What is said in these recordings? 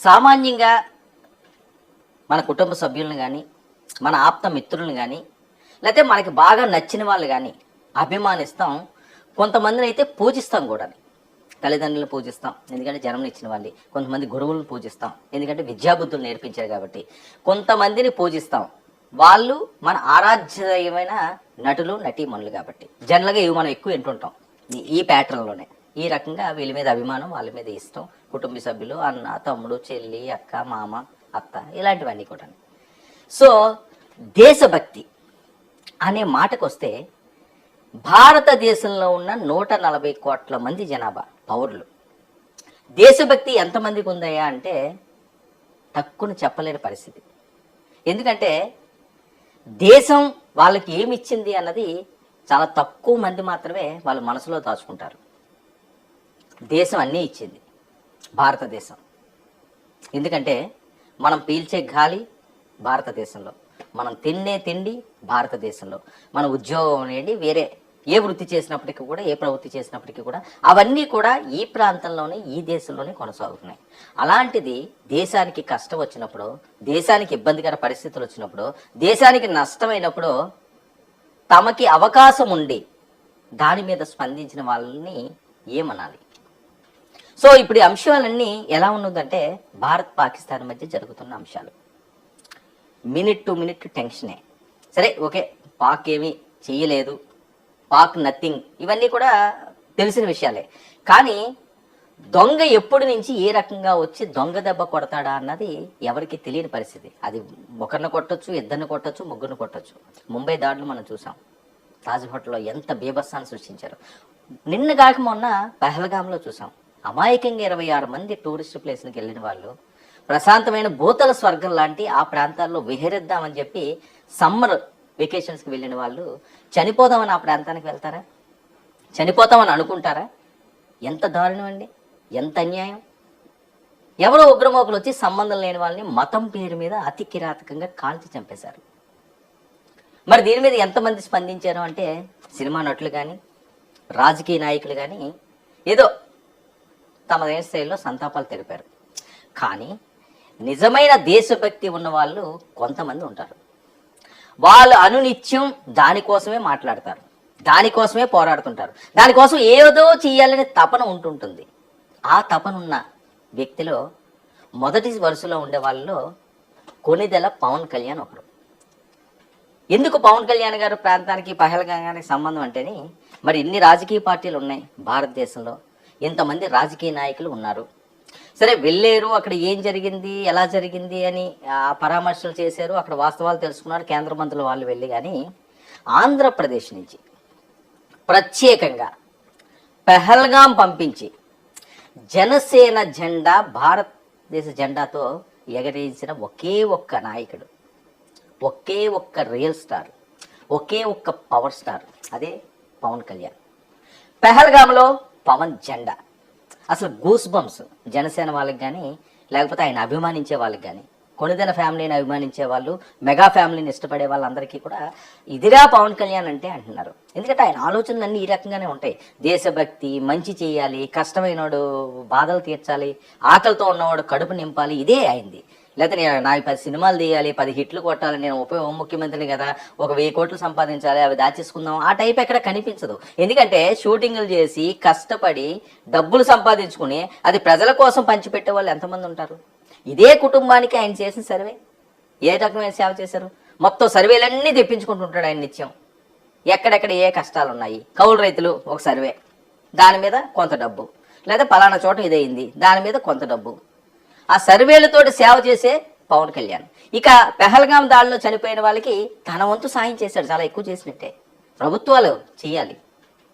సామాన్యంగా మన కుటుంబ సభ్యులను కానీ, మన ఆప్త మిత్రులను కానీ, లేకపోతే మనకి బాగా నచ్చిన వాళ్ళు కానీ అభిమానిస్తాం. కొంతమందిని అయితే పూజిస్తాం కూడా. తల్లిదండ్రులను పూజిస్తాం, ఎందుకంటే జన్మనిచ్చిన వాళ్ళు. కొంతమంది గురువులను పూజిస్తాం, ఎందుకంటే విద్యాబుద్ధులు నేర్పించారు కాబట్టి. కొంతమందిని పూజిస్తాం, వాళ్ళు మన ఆరాధ్యమైన నటులు నటీమణులు కాబట్టి. జనరల్గా ఇవి మనం ఎక్కువ వింటుంటాం ఈ ప్యాటర్న్లోనే. ఈ రకంగా వీళ్ళ మీద అభిమానం, వాళ్ళ మీద ఇష్టం, కుటుంబ సభ్యులు, అన్న, తమ్ముడు, చెల్లి, అక్క, మామ, అత్త, ఇలాంటివన్నీ కూడా. సో దేశభక్తి అనే మాటకు వస్తే, భారతదేశంలో ఉన్న 140 కోట్ల మంది జనాభా పౌరులు. దేశభక్తి ఎంతమందికి ఉందయ్యా అంటే తక్కువ చెప్పలేని పరిస్థితి. ఎందుకంటే దేశం వాళ్ళకి ఏమి ఇచ్చింది అన్నది చాలా తక్కువ మంది మాత్రమే వాళ్ళ మనసులో దాచుకుంటారు. దేశం అన్నీ ఇచ్చింది భారతదేశం. ఎందుకంటే మనం పీల్చే గాలి భారతదేశంలో, మనం తినే తిండి భారతదేశంలో, మన ఉద్యోగం అనేది వేరే ఏ వృత్తి చేసినప్పటికీ కూడా, ఏ ప్రవృత్తి చేసినప్పటికీ కూడా అవన్నీ కూడా ఈ ప్రాంతంలోనే, ఈ దేశంలోనే కొనసాగుతున్నాయి. అలాంటిది దేశానికి కష్టం వచ్చినప్పుడు, దేశానికి ఇబ్బందికర పరిస్థితులు వచ్చినప్పుడు, దేశానికి నష్టమైనప్పుడు తమకి అవకాశం ఉండి దాని మీద స్పందించిన వాళ్ళని ఏమనాలి? సో ఇప్పుడు ఈ అంశాలన్నీ ఎలా ఉన్నదంటే భారత్ పాకిస్తాన్ మధ్య జరుగుతున్న అంశాలు. మినిట్ టు మినిట్ టెన్షనే. సరే, ఓకే, పాక్ ఏమీ చేయలేదు, పాక్ నథింగ్, ఇవన్నీ కూడా తెలిసిన విషయాలే. కానీ దొంగ ఎప్పటి నుంచి ఏ రకంగా వచ్చి దొంగ దెబ్బ కొడతాడా అన్నది ఎవరికి తెలియని పరిస్థితి. అది ఒకరిని కొట్టచ్చు, ఇద్దరిని కొట్టచ్చు, ముగ్గురిని కొట్టచ్చు. ముంబై దాడులు మనం చూసాం. తాజ్ హోటల్లో ఎంత బీభత్సాన్ని సృష్టించారు. నిన్న కాక మొన్న పహల్గామ్లో చూసాం. అమాయకంగా 26 మంది టూరిస్ట్ ప్లేస్లకు వెళ్ళిన వాళ్ళు, ప్రశాంతమైన భూతల స్వర్గం లాంటి ఆ ప్రాంతాల్లో విహరిద్దామని చెప్పి సమ్మర్ వెకేషన్స్కి వెళ్ళిన వాళ్ళు చనిపోదామని ఆ ప్రాంతానికి వెళ్తారా? చనిపోతామని అనుకుంటారా? ఎంత దారుణం అండి, ఎంత అన్యాయం. ఎవరో ఉగ్రమోకులు వచ్చి సంబంధం లేని వాళ్ళని మతం పేరు మీద అతి కిరాతకంగా కాల్చి చంపేశారు. మరి దీని మీద ఎంతమంది స్పందించారు అంటే సినిమా నటులు కానీ, రాజకీయ నాయకులు కానీ ఏదో తమ స్థాయిలో సంతాపాలు తెలిపారు. కానీ నిజమైన దేశభక్తి ఉన్న వాళ్ళు కొంతమంది ఉంటారు. వాళ్ళు అనునిత్యం దానికోసమే మాట్లాడతారు, దానికోసమే పోరాడుతుంటారు, దానికోసం ఏదో చేయాలనే తపన ఉంటుంటుంది. ఆ తపన ఉన్న వ్యక్తిలో మొదటి వరుసలో ఉండే వాళ్ళలో కొనిదెల పవన్ కళ్యాణ్ ఒకరు. ఎందుకు పవన్ కళ్యాణ్ గారు ప్రాంతానికి, పహల్గానికి సంబంధం అంటేని, మరి ఇన్ని రాజకీయ పార్టీలు ఉన్నాయి భారతదేశంలో, ఇంతమంది రాజకీయ నాయకులు ఉన్నారు. సరే, వెళ్ళారు, అక్కడ ఏం జరిగింది, ఎలా జరిగింది అని పరామర్శలు చేశారు, అక్కడ వాస్తవాలు తెలుసుకున్నారు కేంద్ర మంత్రులు వాళ్ళు వెళ్ళి. కానీ ఆంధ్రప్రదేశ్ నుంచి ప్రత్యేకంగా పహల్గాం పంపించి జనసేన జెండా భారతదేశ జెండాతో ఎగరేసిన ఒకే ఒక్క నాయకుడు, ఒకే ఒక్క రియల్ స్టార్, ఒకే ఒక్క పవర్ స్టార్, అదే పవన్ కళ్యాణ్. పహల్గాంలో పవన్ జెండా అసలు గూస్ బంప్స్ జనసేన వాళ్ళకి కానీ, లేకపోతే ఆయన అభిమానించే వాళ్ళకి కానీ, కొనిదెల ఫ్యామిలీని అభిమానించే వాళ్ళు, మెగా ఫ్యామిలీని ఇష్టపడే వాళ్ళందరికీ కూడా ఇదిరా పవన్ కళ్యాణ్ అంటే అంటున్నారు. ఎందుకంటే ఆయన ఆలోచనలు అన్నీ ఈ రకంగానే ఉంటాయి. దేశభక్తి, మంచి చేయాలి, కష్టమైనవాడు బాధలు తీర్చాలి, ఆకలితో ఉన్నవాడు కడుపు నింపాలి, ఇదే అయింది. లేకపోతే నాకు 10 సినిమాలు తీయాలి, 10 హిట్లు కొట్టాలి, నేను ఉప ముఖ్యమంత్రిని కదా, ఒక 1000 కోట్లు సంపాదించాలి, అవి దాచేసుకుందాం, ఆ టైప్ ఎక్కడ కనిపించదు. ఎందుకంటే షూటింగ్లు చేసి కష్టపడి డబ్బులు సంపాదించుకుని అది ప్రజల కోసం పంచిపెట్టే వాళ్ళు ఎంతమంది ఉంటారు? ఇదే కుటుంబానికి ఆయన చేసిన సర్వే ఏ రకమైన సేవ చేశారు? మొత్తం సర్వేలన్నీ తెప్పించుకుంటుంటాడు ఆయన నిత్యం. ఎక్కడెక్కడ ఏ కష్టాలు ఉన్నాయి, కౌలు రైతులు ఒక సర్వే, దాని మీద కొంత డబ్బు, లేదా పలానా చోట ఇదైంది, దాని మీద కొంత డబ్బు. ఆ సర్వేలతోటి సేవ చేసే పవన్ కళ్యాణ్. ఇక పహల్గాం దాడిలో చనిపోయిన వాళ్ళకి తన వంతు సాయం చేశాడు, చాలా ఎక్కువ చేసినట్టే. ప్రభుత్వాలు చేయాలి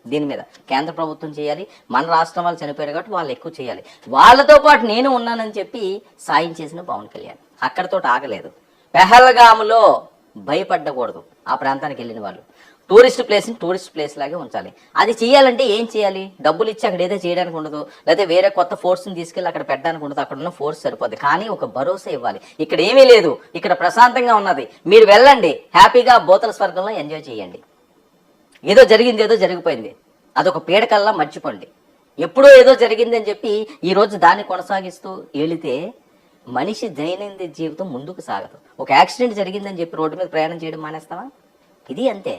దీని మీద, కేంద్ర ప్రభుత్వం చేయాలి, మన రాష్ట్రం వాళ్ళు చనిపోయారు కాబట్టి వాళ్ళు ఎక్కువ చేయాలి. వాళ్ళతో పాటు నేను ఉన్నానని చెప్పి సాయం చేసిన పవన్ కళ్యాణ్ అక్కడితో ఆగలేదు. పహల్గాములో భయపడకూడదు ఆ ప్రాంతానికి వెళ్ళిన వాళ్ళు. టూరిస్ట్ ప్లేస్ని టూరిస్ట్ ప్లేస్ లాగే ఉంచాలి. అది చేయాలంటే ఏం చేయాలి? డబ్బులు ఇచ్చి అక్కడ ఏదో చేయడానికి ఉండదు, లేకపోతే వేరే కొత్త ఫోర్స్ని తీసుకెళ్ళి అక్కడ పెట్టడానికి ఉండదు. అక్కడ ఉన్న ఫోర్స్ సరిపోద్ది, కానీ ఒక భరోసా ఇవ్వాలి. ఇక్కడ ఏమీ లేదు, ఇక్కడ ప్రశాంతంగా ఉన్నది, మీరు వెళ్ళండి, హ్యాపీగా బోతల స్వర్గంలో ఎంజాయ్ చేయండి. ఏదో జరిగింది, ఏదో జరిగిపోయింది, అదొక పీడకల్లా మర్చిపోండి. ఎప్పుడో ఏదో జరిగింది అని చెప్పి ఈరోజు దాన్ని కొనసాగిస్తూ వెళితే మనిషి దైనందిన జీవితం ముందుకు సాగదు. ఒక యాక్సిడెంట్ జరిగిందని చెప్పి రోడ్డు మీద ప్రయాణం చేయడం మానేస్తావా? ఇది అంతే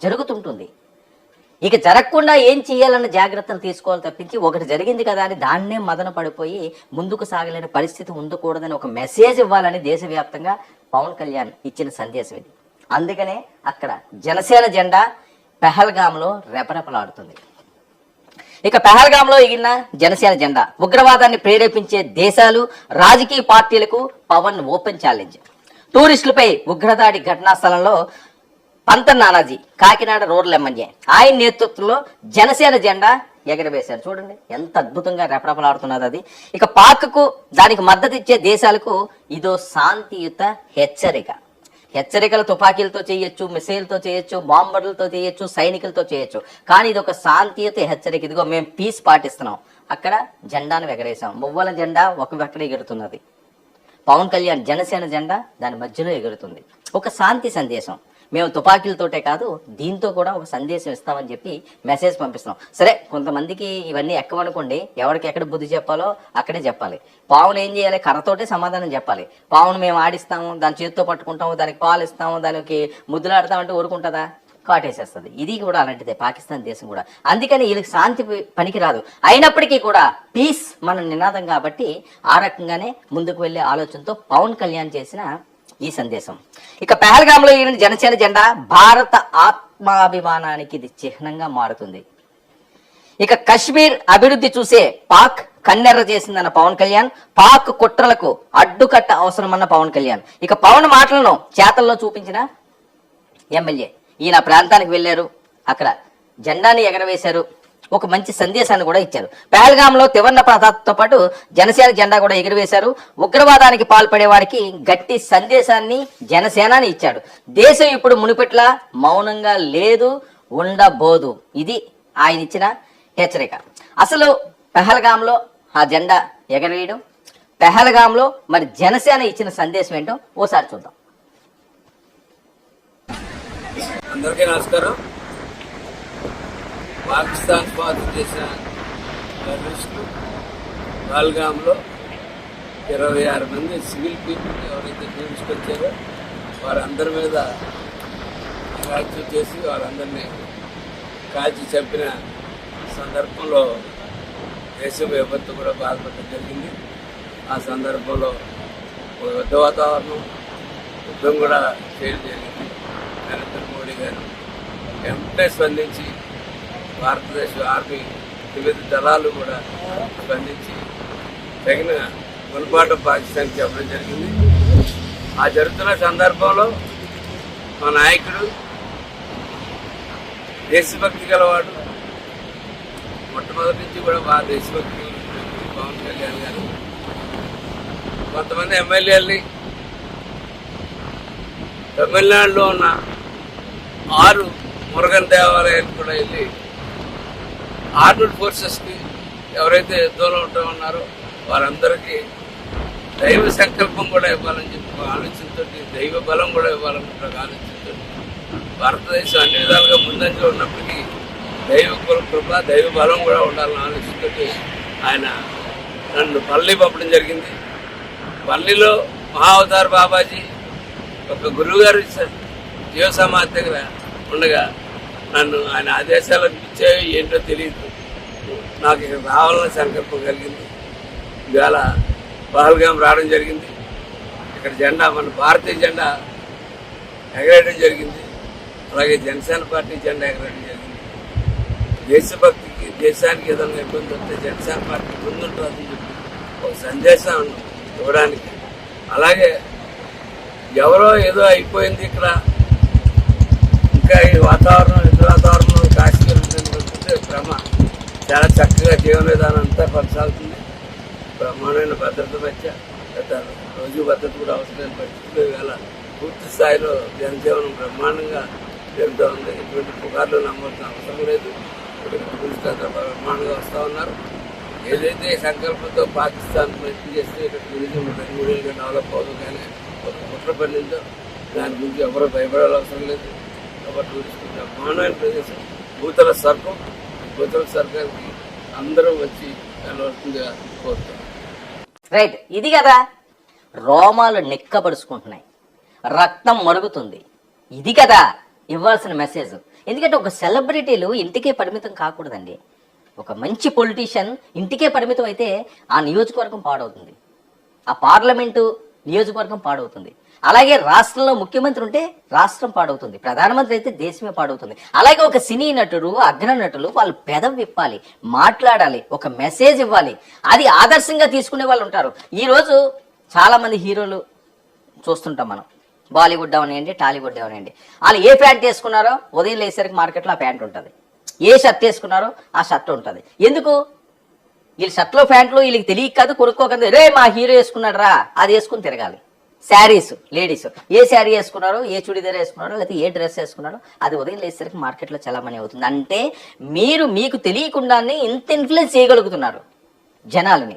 జరుగుతుంటుంది. ఇక జరగకుండా ఏం చేయాలన్న జాగ్రత్తలు తీసుకోవాలి తప్పించి, ఒకటి జరిగింది కదా అని దాన్నే మదన పడిపోయి ముందుకు సాగలేని పరిస్థితి ఉండకూడదని ఒక మెసేజ్ ఇవ్వాలని దేశవ్యాప్తంగా పవన్ కళ్యాణ్ ఇచ్చిన సందేశం ఇది. అందుకనే అక్కడ జనసేన జెండా పెహల్గాంలో రెపరెపలాడుతుంది. ఇక పెహల్గాంలో ఎగిరిన జనసేన జెండా ఉగ్రవాదాన్ని ప్రేరేపించే దేశాలు, రాజకీయ పార్టీలకు పవన్ ఓపెన్ ఛాలెంజ్. టూరిస్టులపై ఉగ్రదాడి ఘటనా స్థలంలో పంతన్ నానాజీ కాకినాడ రూరల్ ఎమ్మెల్యే ఆయన నేతృత్వంలో జనసేన జెండా ఎగరవేశారు. చూడండి ఎంత అద్భుతంగా రెపరెపలాడుతున్నది అది. ఇక పాక్కు దానికి మద్దతు ఇచ్చే దేశాలకు ఇదో శాంతియుత హెచ్చరిక. హెచ్చరికలు తుపాకీలతో చేయొచ్చు, మిసైల్తో చేయొచ్చు, బాంబర్లతో చేయొచ్చు, సైనికులతో చేయొచ్చు, కానీ ఇది ఒక శాంతియుత హెచ్చరిక. ఇదిగో మేము పీస్ పాటిస్తున్నాం. అక్కడ జెండాను ఎగరేసాం. మువ్వల జెండా ఒక వెక్కడ ఎగురుతున్నది. పవన్ కళ్యాణ్ జనసేన జెండా దాని మధ్యలో ఎగురుతుంది. ఒక శాంతి సందేశం. మేము తుపాకీలతోటే కాదు, దీంతో కూడా ఒక సందేశం ఇస్తామని చెప్పి మెసేజ్ పంపిస్తున్నాం. సరే, కొంతమందికి ఇవన్నీ ఎక్కవనుకోండి, ఎవరికి ఎక్కడ బుద్ధి చెప్పాలో అక్కడే చెప్పాలి. పావును ఏం చేయాలి? కర్రతోటే సమాధానం చెప్పాలి. పావును మేము ఆడిస్తాము, దాని చేతితో పట్టుకుంటాము, దానికి పాలు ఇస్తాము, దానికి ముద్దులాడతామంటే ఊరుకుంటుందా? కాటేసేస్తుంది. ఇది కూడా అలాంటిదే పాకిస్తాన్ దేశం కూడా. అందుకని వీళ్ళకి శాంతి పనికి రాదు. అయినప్పటికీ కూడా పీస్ మన నినాదం కాబట్టి ఆ రకంగానే ముందుకు వెళ్లే ఆలోచనతో పవన్ కళ్యాణ్ చేసిన ఈ సందేశం. ఇక పెహల్గాంలో ఈయన జనసేన జెండా భారత ఆత్మాభిమానానికి ఇది చిహ్నంగా మారుతుంది. ఇక కశ్మీర్ అభివృద్ధి చూసే పాక్ కన్నెర్ర చేసిందన్న పవన్ కళ్యాణ్, పాక్ కుట్రలకు అడ్డుకట్ట అవసరమన్న పవన్ కళ్యాణ్. ఇక పవన్ మాటలను చేతల్లో చూపించిన ఎమ్మెల్యే ఈయన ప్రాంతానికి వెళ్లారు, అక్కడ జెండాని ఎగరవేశారు, ఒక మంచి సందేశాన్ని కూడా ఇచ్చారు. పెహల్గాంలో తివర్ణ పతాకతో పాటు జనసేన జెండా కూడా ఎగురవేశారు. ఉగ్రవాదానికి పాల్పడే వారికి గట్టి సందేశాన్ని జనసేనాని ఇచ్చాడు. దేశం ఇప్పుడు మునిపెట్లా మౌనంగా లేదు, ఉండబోదు. ఇది ఆయన ఇచ్చిన హెచ్చరిక. అసలు పెహల్గాంలో ఆ జెండా ఎగరవేయడం, పెహల్గాంలో మరి జనసేన ఇచ్చిన సందేశం ఏంటో ఓసారి చూద్దాం. అందరికీ నమస్కారం. పాకిస్తాన్ స్పాన్సర్ చేసిన టెర్రరిస్టులు పహల్గాంలో 26 మంది సివిల్ పీపుల్ ఎవరైతే టూరిస్ట్ వచ్చారో వారందరి మీద అటాక్ చేసి వారందరినీ కాల్చి చంపిన సందర్భంలో దేశం విపత్తు కూడా బాధపడడం జరిగింది. ఆ సందర్భంలో ఒక యుద్ధ వాతావరణం, యుద్ధం కూడా చేయడం జరిగింది. నరేంద్ర మోడీ గారు వెంటనే స్పందించి భారతదేశ ఆర్మీ వివిధ దళాలు కూడా స్పందించి తగిన గుణపాఠం పాకిస్తాన్కి చెప్పడం జరిగింది. ఆ జరుగుతున్న సందర్భంలో మా నాయకుడు దేశభక్తి గలవాడు, మొట్టమొదటి నుంచి కూడా బాగా దేశభక్తి పవన్ కళ్యాణ్ గారు కొంతమంది ఎమ్మెల్యేలని తమిళనాడులో ఉన్న 6 మురుగన్ దేవాలయానికి కూడా వెళ్ళి ఆర్మ్డ్ ఫోర్సెస్కి ఎవరైతే యుద్ధంలో ఉంటామన్నారో వారందరికీ దైవ సంకల్పం కూడా ఇవ్వాలని చెప్పి ఆలోచనతో, దైవ బలం కూడా ఇవ్వాలనుకుంటారు ఆలోచనతో భారతదేశం అన్ని విధాలుగా ముందంజలో ఉన్నప్పటికీ దైవ కృప, దైవ బలం కూడా ఉండాలని ఆలోచనతో ఆయన నన్ను పల్లి పంపడం జరిగింది. పల్లిలో మహావతార్ బాబాజీ ఒక గురువుగారు జీవ సమాధి దగ్గర ఉండగా నన్ను ఆయన ఆదేశాలు ఇచ్చాయో ఏంటో తెలియదు, నాకు ఇక్కడ రావాలని సంకల్పం కలిగింది. ఇవాళ పహల్గాం రావడం జరిగింది. ఇక్కడ జెండా, మన భారతీయ జెండా ఎగరేయడం జరిగింది. అలాగే జనసేన పార్టీ జెండా ఎగరేయడం జరిగింది. దేశభక్తికి, దేశానికి ఏదైనా ఇబ్బంది వస్తే జనసేన పార్టీ ముందుంటుందని చెప్పి ఒక సందేశం ఇవ్వడానికి. అలాగే ఎవరో ఏదో అయిపోయింది ఇక్కడ, ఇంకా ఈ వాతావరణం, ఇతర వాతావరణం కాశ్మీర్ భ్రమ, చాలా చక్కగా జీవన విధానం అంతా కొనసాగుతుంది. బ్రహ్మాండమైన భద్రత మధ్య రోజు భద్రత కూడా అవసరమైన పరిస్థితులు ఇవాళ పూర్తి స్థాయిలో జనజీవనం బ్రహ్మాండంగా జరుగుతూ ఉంది. ఎటువంటి పుకార్లు నమ్మవలసిన అవసరం లేదు. టూరిస్ట్ అంతా బ్రహ్మాండంగా వస్తూ ఉన్నారు. ఏదైతే సంకల్పంతో పాకిస్తాన్ ప్రయత్నం చేస్తే ఇక్కడ టూరిజం 2-3 డెవలప్ అవుతుంది, కానీ ఒక కుట్ర పడిందో దాని గురించి ఎవరో భయపడాల్సిన అవసరం లేదు. కాబట్టి టూరిస్ట్ బ్రహ్మాండమైన ప్రదేశం. భూతల స్వర్గం, భూతల స్వర్గానికి అందరూ వచ్చి వెళ్ళవలసిందిగా కోరుతాం. రైట్, ఇది కదా రోమాలు నిక్కబడుచుకుంటున్నాయి, రక్తం మరుగుతుంది. ఇది కదా ఇవ్వాల్సిన మెసేజ్. ఎందుకంటే ఒక సెలబ్రిటీలు ఇంటికే పరిమితం కాకూడదండి. ఒక మంచి పొలిటీషియన్ ఇంటికే పరిమితం అయితే ఆ నియోజకవర్గం పాడవుతుంది, ఆ పార్లమెంటు నియోజకవర్గం పాడవుతుంది. అలాగే రాష్ట్రంలో ముఖ్యమంత్రి ఉంటే రాష్ట్రం పాడవుతుంది, ప్రధానమంత్రి అయితే దేశమే పాడవుతుంది. అలాగే ఒక సినీ నటుడు, అగ్ర నటులు వాళ్ళు పెదవి విప్పాలి, మాట్లాడాలి, ఒక మెసేజ్ ఇవ్వాలి. అది ఆదర్శంగా తీసుకునే వాళ్ళు ఉంటారు. ఈరోజు చాలా మంది హీరోలు చూస్తుంటాం మనం, బాలీవుడ్ అవనివ్వండి, టాలీవుడ్ అవనివ్వండి. వాళ్ళు ఏ ప్యాంట్ వేసుకున్నారో ఉదయం లేసరికి మార్కెట్లో ఆ ప్యాంట్ ఉంటుంది, ఏ షర్ట్ వేసుకున్నారో ఆ షర్ట్ ఉంటుంది. ఎందుకు? వీళ్ళు షర్ట్లో ప్యాంట్లు వీళ్ళకి తెలియక కాదు, కొనుక్కోకదు. రే మా హీరో వేసుకున్నాడు రా, అది వేసుకుని తిరగాలి. శారీస్, లేడీస్ ఏ శారీ వేసుకున్నారో, ఏ చుడిదార్ వేసుకున్నారో, లేకపోతే ఏ డ్రెస్ వేసుకున్నారో అది ఉదయం లేసరికి మార్కెట్లో చలామణి అవుతుంది. అంటే మీరు మీకు తెలియకుండానే ఇంత ఇన్ఫ్లుయెన్స్ చేయగలుగుతున్నారు జనాలని.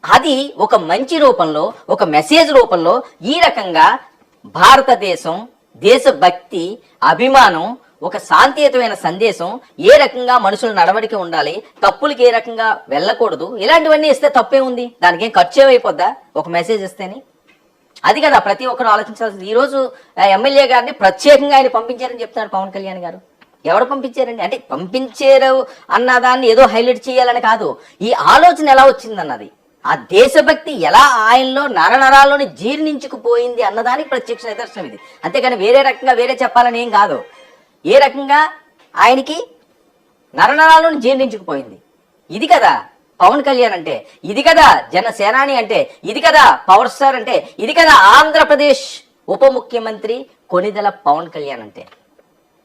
అది ఒక మంచి రూపంలో, ఒక మెసేజ్ రూపంలో ఈ రకంగా భారతదేశం, దేశభక్తి, అభిమానం, ఒక శాంతియుతమైన సందేశం, ఏ రకంగా మనుషుల నడవడికి ఉండాలి, తప్పులకి ఏ రకంగా వెళ్ళకూడదు, ఇలాంటివన్నీ ఇస్తే తప్పే ఉంది. దానికి ఏం ఖర్చు ఏమైపోద్దా ఒక మెసేజ్ ఇస్తేనే? అది కదా ప్రతి ఒక్కరు ఆలోచించాల్సింది. ఈరోజు ఎమ్మెల్యే గారిని ప్రత్యేకంగా ఆయన పంపించారని చెప్తున్నారు పవన్ కళ్యాణ్ గారు. ఎవరు పంపించారండి? అంటే పంపించారు అన్నదాన్ని ఏదో హైలైట్ చేయాలని కాదు, ఈ ఆలోచన ఎలా వచ్చిందన్నది, ఆ దేశభక్తి ఎలా ఆయనలో నరనరాల్లోని జీర్ణించుకుపోయింది అన్నదానికి ప్రత్యక్ష నిదర్శనం ఇది. అంతేగాని వేరే రకంగా వేరే చెప్పాలని ఏం కాదు. ఏ రకంగా ఆయనకి నరనరాల్లోని జీర్ణించుకుపోయింది. ఇది కదా పవన్ కళ్యాణ్ అంటే, ఇది కదా జనసేనాని అంటే, ఇది కదా పవర్ స్టార్ అంటే, ఇది కదా ఆంధ్రప్రదేశ్ ఉప ముఖ్యమంత్రి కొణిదెల పవన్ కళ్యాణ్ అంటే.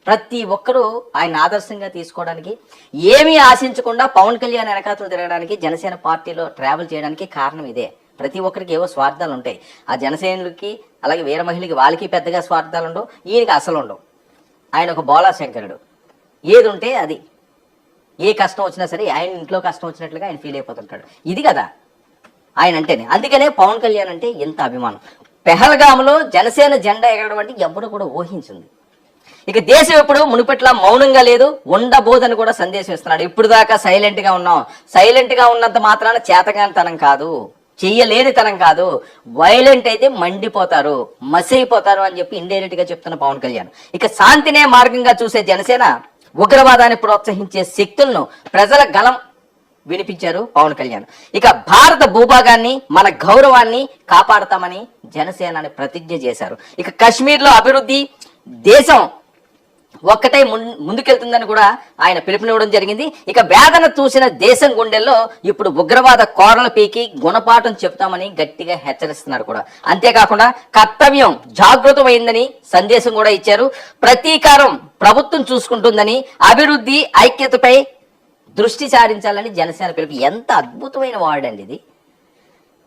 ప్రతి ఒక్కరూ ఆయన ఆదర్శంగా తీసుకోవడానికి, ఏమీ ఆశించకుండా పవన్ కళ్యాణ్ వెనకాతలు తిరగడానికి, జనసేన పార్టీలో ట్రావెల్ చేయడానికి కారణం ఇదే. ప్రతి ఒక్కరికి ఏవో స్వార్థాలు ఉంటాయి. ఆ జనసేనులకి అలాగే వీర మహిళకి వాళ్ళకి పెద్దగా స్వార్థాలు ఉండవు, ఈయనకి అసలు ఉండవు. ఆయన ఒక బోలా శంకరుడు, ఏది ఉంటే అది, ఏ కష్టం వచ్చినా సరే ఆయన ఇంట్లో కష్టం వచ్చినట్లుగా ఆయన ఫీల్ అయిపోతుంటాడు. ఇది కదా ఆయన అంటేనే. అందుకనే పవన్ కళ్యాణ్ అంటే ఎంత అభిమానం. పెహల్గాములో జనసేన జెండా ఎగరడం అంటే ఎవరు కూడా ఊహించింది. ఇక దేశం ఎప్పుడు మునుపట్ల మౌనంగా లేదు, ఉండబోదని కూడా సందేశం ఇస్తున్నాడు. ఇప్పుడు దాకా సైలెంట్ గా ఉన్నాం, సైలెంట్ గా ఉన్నంత మాత్రాన చేతగానితనం కాదు, చెయ్యలేనితనం కాదు, వైలెంట్ అయితే మండిపోతారు, మసైపోతారు అని చెప్పి ఇండైరెక్ట్ గా చెప్తున్న పవన్ కళ్యాణ్. ఇక శాంతినే మార్గంగా చూసే జనసేన ఉగ్రవాదాన్ని ప్రోత్సహించే శక్తులను ప్రజల గలం వినిపించారు పవన్ కళ్యాణ్. ఇక భారత భూభాగాన్ని, మన గౌరవాన్ని కాపాడతామని జనసేనాని ప్రతిజ్ఞ చేశారు. ఇక కాశ్మీర్లో అభివృద్ధి, దేశం ఒక్కటే ముందుకెళ్తుందని కూడా ఆయన పిలుపునివ్వడం జరిగింది. ఇక వేదన చూసిన దేశం గుండెల్లో ఇప్పుడు ఉగ్రవాద కోరల పీకి గుణపాఠం చెప్తామని గట్టిగా హెచ్చరిస్తున్నారు కూడా. అంతేకాకుండా కర్తవ్యం జాగృతమైందని సందేశం కూడా ఇచ్చారు. ప్రతీకారం ప్రభుత్వం చూసుకుంటుందని, అభివృద్ధి ఐక్యతపై దృష్టి సారించాలని జనసేన పిలుపు. ఎంత అద్భుతమైన వర్డ్ అండి ఇది.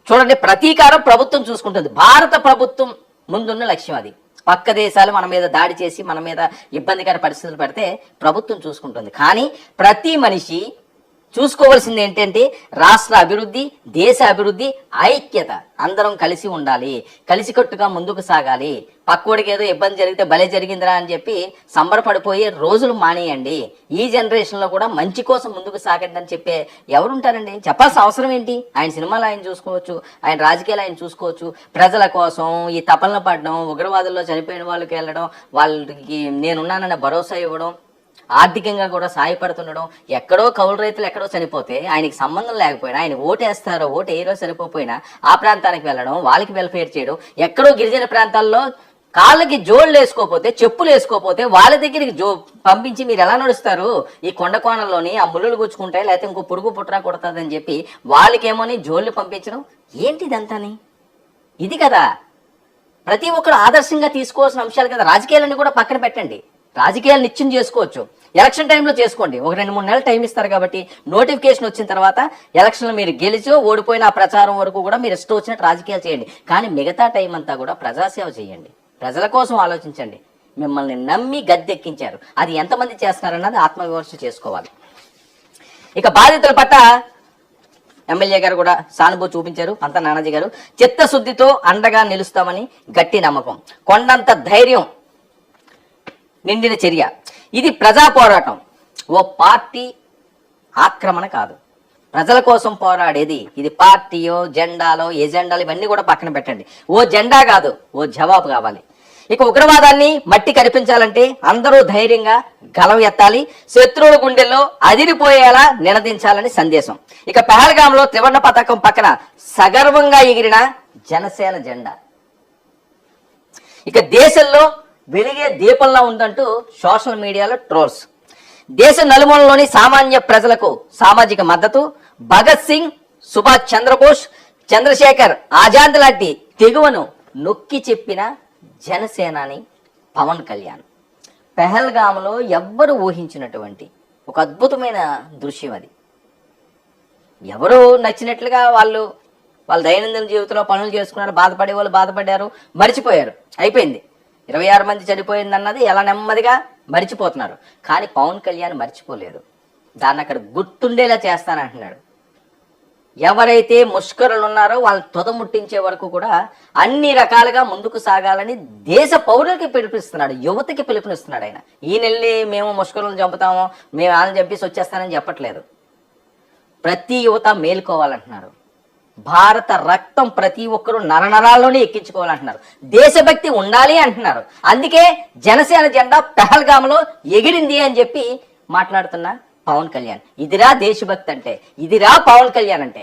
చూడండి, ప్రతీకారం ప్రభుత్వం చూసుకుంటుంది. భారత ప్రభుత్వం ముందున్న లక్ష్యం అది. పక్క దేశాలు మన మీద దాడి చేసి మన మీద ఇబ్బందికర పరిస్థితులు పెడితే ప్రభుత్వం చూసుకుంటుంది. కానీ ప్రతి మనిషి చూసుకోవాల్సింది ఏంటంటే రాష్ట్ర అభివృద్ధి, దేశ అభివృద్ధి, ఐక్యత. అందరం కలిసి ఉండాలి, కలిసికట్టుగా ముందుకు సాగాలి. పక్కోడికి ఏదో ఇబ్బంది జరిగితే భలే జరిగిందిరా అని చెప్పి సంబరపడిపోయే రోజులు మానేయండి. ఈ జనరేషన్ లో కూడా మంచి కోసం ముందుకు సాగండి అని చెప్పే ఎవరుంటారండి? చెప్పాల్సిన అవసరం ఏంటి? ఆయన సినిమాలు ఆయన చూసుకోవచ్చు, ఆయన రాజకీయాలు ఆయన చూసుకోవచ్చు. ప్రజల కోసం ఈ తపనలు పడడం, ఉగ్రవాదుల్లో చనిపోయిన వాళ్ళకి వెళ్ళడం, వాళ్ళకి నేనున్నానన్న భరోసా ఇవ్వడం, ఆర్థికంగా కూడా సాయపడుతుండడం. ఎక్కడో కౌలు రైతులు ఎక్కడో చనిపోతే ఆయనకి సంబంధం లేకపోయినా, ఆయన ఓటేస్తారో ఓటు ఏ రోజు సరిపోయినా ఆ ప్రాంతానికి వెళ్ళడం, వాళ్ళకి వెల్ఫేర్ చేయడం. ఎక్కడో గిరిజన ప్రాంతాల్లో కాళ్ళకి జోళ్ళు వేసుకోపోతే, చెప్పులు వేసుకోపోతే వాళ్ళ దగ్గరికి పంపించి మీరు ఎలా నడుస్తారు ఈ కొండ కోణంలోని, ఆ ముళ్ళు గుచ్చుకుంటాయి, లేకపోతే ఇంకో పురుగు పుట్రా కొడతాదని చెప్పి వాళ్ళకేమోని జోళ్ళు పంపించడం ఏంటిదంతాని? ఇది కదా ప్రతి ఒక్కరు ఆదర్శంగా తీసుకోవాల్సిన అంశాలు కదా. రాజకీయాలన్నీ కూడా పక్కన పెట్టండి, రాజకీయాలు నిత్యం చేసుకోవచ్చు, ఎలక్షన్ టైంలో చేసుకోండి. ఒక 2-3 నెలలు టైం ఇస్తారు కాబట్టి నోటిఫికేషన్ వచ్చిన తర్వాత ఎలక్షన్లో మీరు గెలిచో ఓడిపోయిన ఆ ప్రచారం వరకు కూడా మీరు ఇష్టం వచ్చినట్టు రాజకీయాలు చేయండి. కానీ మిగతా టైం అంతా కూడా ప్రజాసేవ చేయండి, ప్రజల కోసం ఆలోచించండి. మిమ్మల్ని నమ్మి గద్దెక్కించారు, అది ఎంతమంది చేస్తున్నారన్నది ఆత్మవిమర్శ చేసుకోవాలి. ఇక బాధితుల పట్ల ఎమ్మెల్యే గారు కూడా సానుభూతి చూపించారు. పంత నానాజీ గారు చిత్తశుద్ధితో అండగా నిలుస్తామని గట్టి నమ్మకం, కొండంత ధైర్యం నిండిన చర్య. ఇది ప్రజా పోరాటం, ఓ పార్టీ ఆక్రమణ కాదు. ప్రజల కోసం పోరాడేది. ఇది పార్టీయో జెండాలో ఎజెండాలు ఇవన్నీ కూడా పక్కన పెట్టండి. ఓ జెండా కాదు, ఓ జవాబు కావాలి. ఇక ఉగ్రవాదాన్ని మట్టి కనిపించాలంటే అందరూ ధైర్యంగా గలం ఎత్తాలి, శత్రువుల గుండెల్లో అదిరిపోయేలా నినదించాలని సందేశం. ఇక పహల్గాంలో త్రివర్ణ పతాకం పక్కన సగర్వంగా ఎగిరిన జనసేన జెండా. ఇక దేశంలో వెలిగే దీపంలా ఉందంటూ సోషల్ మీడియాలో ట్రోల్స్. దేశ నలుమూలలోని సామాన్య ప్రజలకు సామాజిక మద్దతు. భగత్ సింగ్, సుభాష్ చంద్రబోస్, చంద్రశేఖర్ ఆజాద్ లాంటి తెగువను నొక్కి చెప్పిన జనసేనాని పవన్ కళ్యాణ్. పెహల్గాంలో ఎవ్వరు ఊహించినటువంటి ఒక అద్భుతమైన దృశ్యం అది. ఎవరు నచ్చినట్లుగా వాళ్ళ దైనందిన జీవితంలో పనులు చేసుకున్నారు, బాధపడే వాళ్ళు బాధపడ్డారు, మర్చిపోయారు, అయిపోయింది. 26 మంది చనిపోయిందన్నది ఎలా నెమ్మదిగా మర్చిపోతున్నారు. కానీ పవన్ కళ్యాణ్ మర్చిపోలేదు, దాన్ని అక్కడ గుర్తుండేలా చేస్తానంటున్నాడు. ఎవరైతే ముష్కరులు ఉన్నారో వాళ్ళని తుదముట్టించే వరకు కూడా అన్ని రకాలుగా ముందుకు సాగాలని దేశ పౌరులకి పిలుపునిస్తున్నాడు, యువతకి పిలుపునిస్తున్నాడు ఆయన. ఈ నెల్లి మేము ముష్కరులను చంపుతాము, మేము వాళ్ళని చంపేసి వచ్చేస్తానని చెప్పట్లేదు. ప్రతి యువత మేలుకోవాలంటున్నారు. భారత రక్తం ప్రతి ఒక్కరూ నరనరాల్లోనే ఎక్కించుకోవాలంటున్నారు. దేశభక్తి ఉండాలి అంటున్నారు. అందుకే జనసేన జెండా పెహల్గాంలో ఎగిరింది అని చెప్పి మాట్లాడుతున్న పవన్ కళ్యాణ్. ఇదిరా దేశభక్తి అంటే, ఇదిరా పవన్ కళ్యాణ్ అంటే.